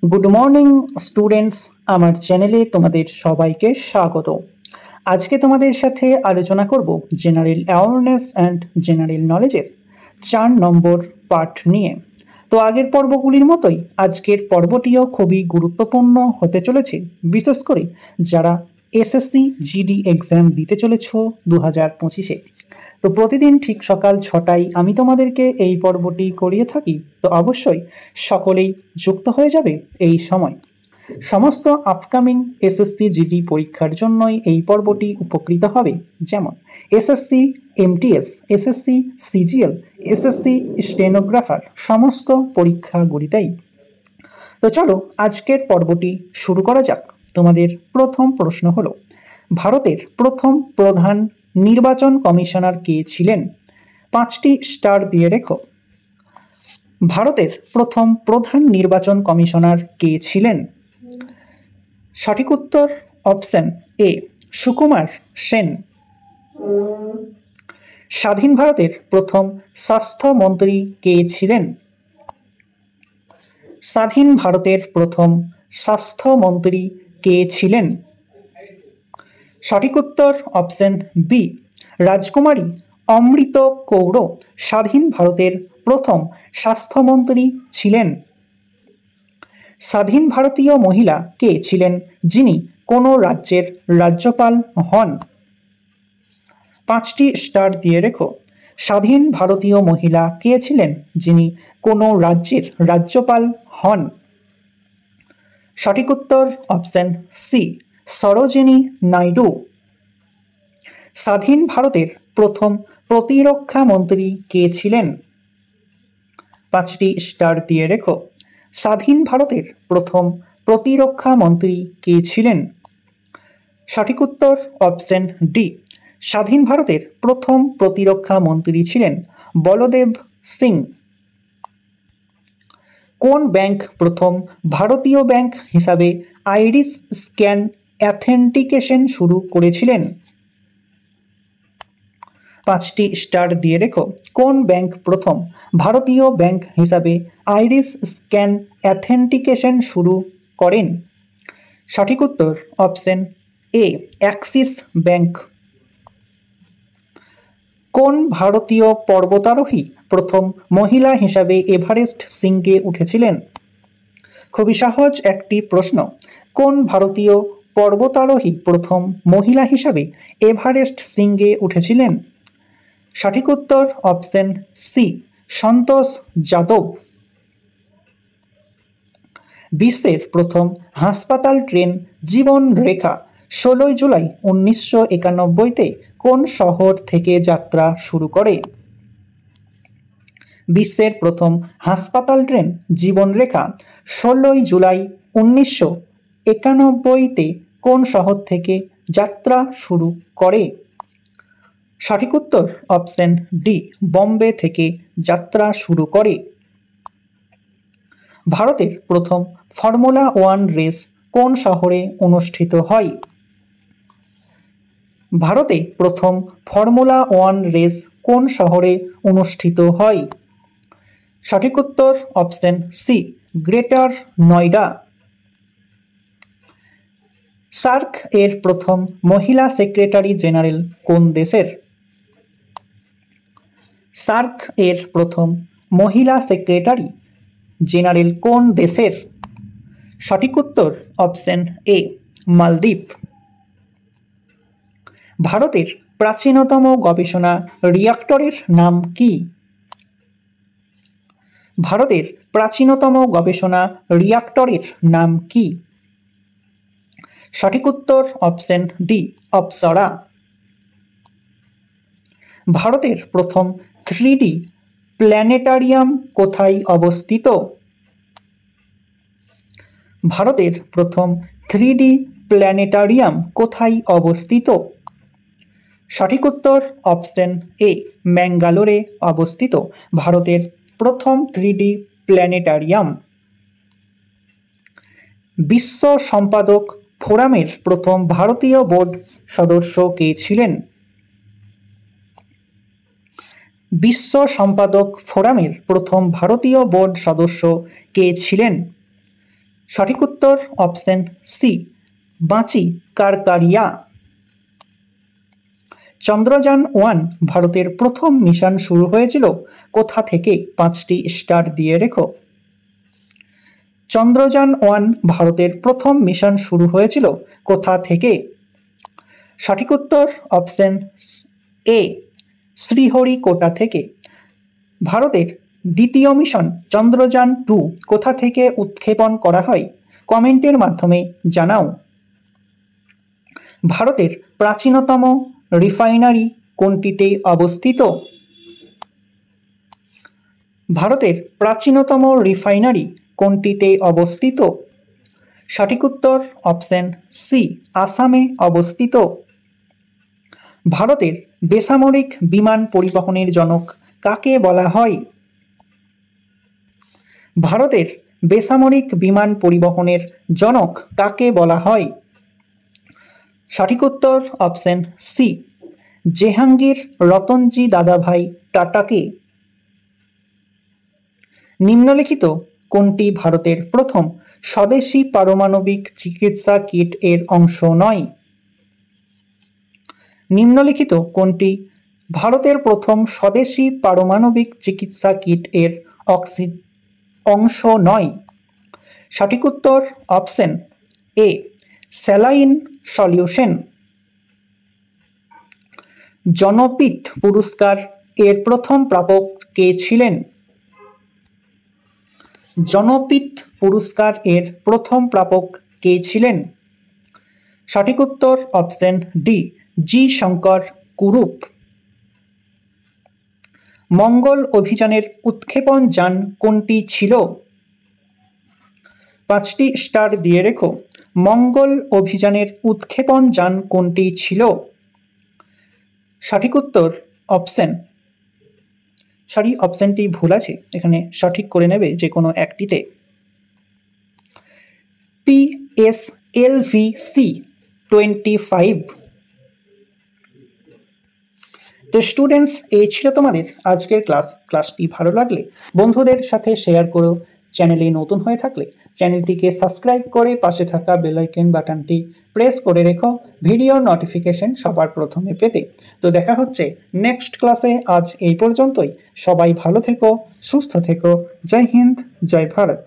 Good morning students, আমার চ্যানেলে তোমাদের সবাইকে স্বাগত। আজকে তোমাদের সাথে আলোচনা করব জেনারেল অ্যাওয়ারনেস অ্যান্ড জেনারেল নলেজের 4 নম্বর পার্ট নিয়ে। তো আগের পর্বগুলির মতোই আজকের পর্বটিও খুবই গুরুত্বপূর্ণ হতে চলেছে, বিশেষ করে যারা এসএসসি জিডি এক্সাম দিতে চলেছ 2025-এ। তো প্রতিদিন ঠিক সকাল 6টায় আমি তোমাদেরকে এই পর্বটি করিয়ে থাকি, তো অবশ্যই সকলেই যুক্ত হয়ে যাবে এই সময়। সমস্ত আপকামিং এসএসসি জিডি পরীক্ষার জন্যই এই পর্বটি উপকৃত হবে, যেমন SSC MTS, SSC CGL, SSC stenographer, সমস্ত পরীক্ষাগুলিতেই। তো চলো আজকের পর্বটি শুরু করা যাক। তোমাদের প্রথম প্রশ্ন হলো, ভারতের প্রথম প্রধান নির্বাচন কমিশনার কে ছিলেন? 5টি স্টার দিয়ে রেখো। ভারতের প্রথম প্রধান নির্বাচন কমিশনার কে ছিলেন? সঠিক উত্তর অপশন এ, সুকুমার সেন। স্বাধীন ভারতের প্রথম স্বাস্থ্যমন্ত্রী কে ছিলেন? স্বাধীন ভারতের প্রথম স্বাস্থ্যমন্ত্রী কে ছিলেন? সঠিক উত্তর অপশন বি, রাজকুমারী অমৃত কৌর স্বাধীন ভারতের প্রথম স্বাস্থ্যমন্ত্রী ছিলেন। স্বাধীন ভারতীয় মহিলা কে ছিলেন যিনি কোনো রাজ্যের রাজ্যপাল হন? 5টি স্টার দিয়ে রেখো। স্বাধীন ভারতীয় মহিলা কে ছিলেন যিনি কোনো রাজ্যের রাজ্যপাল হন? সঠিক উত্তর অপশন সি, সরোজিনী নাইডু। স্বাধীন ভারতের প্রথম প্রতিরক্ষা মন্ত্রী কে ছিলেন? 5টি স্টার দিয়ে রেখো। স্বাধীন ভারতের প্রথম প্রতিরক্ষা মন্ত্রী কে ছিলেন? সঠিক উত্তর অপশন ডি, স্বাধীন ভারতের প্রথম প্রতিরক্ষা মন্ত্রী ছিলেন বলদেব সিং। কোন ব্যাংক প্রথম ভারতীয় ব্যাংক হিসাবে আইরিস স্ক্যান অথেন্টিকেশন শুরু করেছিলেন? 5টি স্টার দিয়ে রেখো। কোন ব্যাংক প্রথম ভারতীয় ব্যাংক হিসাবে আইরিস স্ক্যান অথেন্টিকেশন শুরু করেন? সঠিক উত্তর অপশন এ, অ্যাক্সিস ব্যাংক। কোন ভারতীয় পর্বতারোহী প্রথম মহিলা হিসাবে এভারেস্ট শৃঙ্গে উঠেছিলেন? খুবই সহজ একটি প্রশ্ন। কোন ভারতীয় পর্বতারোহী প্রথম মহিলা হিসাবে এভারেস্ট শৃঙ্গে উঠেছিলেন? সঠিক উত্তর অপশন সি, সন্তোষ যাদব। বিশ্বের প্রথম হাসপাতাল ট্রেন জীবন রেখা 16 জুলাই 1991-তে কোন শহর থেকে যাত্রা শুরু করে? বিশ্বের প্রথম হাসপাতাল ট্রেন জীবন রেখা 16 জুলাই 1991-তে কোন শহর থেকে যাত্রা শুরু করে? সঠিক উত্তর অপশন ডি, বম্বে থেকে যাত্রা শুরু করে। ভারতের প্রথম ফর্মুলা 1 রেস কোন শহরে অনুষ্ঠিত হয়? ভারতে প্রথম ফর্মুলা 1 রেস কোন শহরে অনুষ্ঠিত হয়? সঠিক উত্তর option C, Greater Noida. SAARC এর প্রথম মহিলা সেক্রেটারি জেনারেল কোন দেশের? সার্ক এর প্রথম মহিলা সেক্রেটারি জেনারেল কোন দেশের? সঠিক উত্তর অপশন এ, মালদ্বীপ। ভারতের প্রাচীনতম গবেষণা রিঅ্যাক্টরের নাম কি? ভারতের প্রাচীনতম গবেষণা রিঅ্যাক্টরের নাম কি? সঠিক উত্তর অপশন ডি, অপ্সরা। ভারতের প্রথম 3D প্ল্যানেটারিয়াম কোথায় অবস্থিত? ভারতের প্রথম 3D প্ল্যানেটারিয়াম কোথায় অবস্থিত? সঠিক উত্তর অপশন এ, ম্যাঙ্গালোরে অবস্থিত ভারতের প্রথম 3D প্ল্যানেটারিয়াম। বিশ্ব সম্পাদক ফোরামের প্রথম ভারতীয় বোর্ড সদস্য কে ছিলেন? বিশ্ব সম্পাদক ফোরামের প্রথম ভারতীয় বোর্ড সদস্য কে ছিলেন? সঠিক উত্তর অপশন সি, বাঁচি কারকারিয়া। চন্দ্রযান-1 ভারতের প্রথম মিশন শুরু হয়েছিল কোথা থেকে? 5টি স্টার দিয়ে রেখো। চন্দ্রযান-1 ভারতের প্রথম মিশন শুরু হয়েছিল কোথা থেকে? সঠিক উত্তর অপশন এ, শ্রীহরিকোটা থেকে। ভারতের দ্বিতীয় মিশন চন্দ্রযান-2 কোথা থেকে উৎক্ষেপণ করা হয়? কমেন্টের মাধ্যমে জানাও। ভারতের প্রাচীনতম রিফাইনারি কোনটিতে অবস্থিত? ভারতের প্রাচীনতম রিফাইনারি কোনটিতে অবস্থিত? সঠিক উত্তর অপশন সি, আসামে অবস্থিত। ভারতের বেসামরিক বিমান পরিবহনের জনক কাকে বলা হয়? ভারতের বেসামরিক বিমান পরিবহনের জনক কাকে বলা হয়? সঠিক উত্তর অপশন সি, জেহাঙ্গীর রতনজি দাদাভাই টাটাকে। নিম্নলিখিত কোনটি ভারতের প্রথম স্বদেশী পারমাণবিক চিকিৎসা কিট এর অংশ নয়? নিম্নলিখিত কোনটি ভারতের প্রথম স্বদেশী পারমাণবিক চিকিৎসা কিট এর অংশ নয়? সঠিক উত্তর অপশন এ, স্যালাইন সলিউশন। জনপিত পুরস্কার এর প্রথম প্রাপক কে ছিলেন? জনপিত পুরস্কার এর প্রথম প্রাপক কে ছিলেন? সঠিক উত্তর অপশন ডি, জি শঙ্কর কুরুপ। মঙ্গল অভিযানের উৎক্ষেপণ যান কোনটি ছিল? 5টি স্টার দিয়ে রেখো। মঙ্গল অভিযানের উৎক্ষেপণ যান কোনটি ছিল? সঠিক উত্তর অপশনটি ভুল আছে, এখানে সঠিক করে নেবে যে কোনো একটিতে। PSLV-C-25। তো স্টুডেন্টস, এই ছিল তোমাদের আজকের ক্লাসটি ভালো লাগলে বন্ধুদের সাথে শেয়ার করো। চ্যানেলে নতুন হয়ে থাকলে চ্যানেলটিকে সাবস্ক্রাইব করে পাশে থাকা বেল আইকন বাটনটি প্রেস করে রেখো ভিডিও নোটিফিকেশন সবার প্রথমে পেতে। তো দেখা হচ্ছে নেক্সট ক্লাসে। আজ এই পর্যন্তই। সবাই ভালো থেকো, সুস্থ থেকো। জয় হিন্দ, জয় ভারত।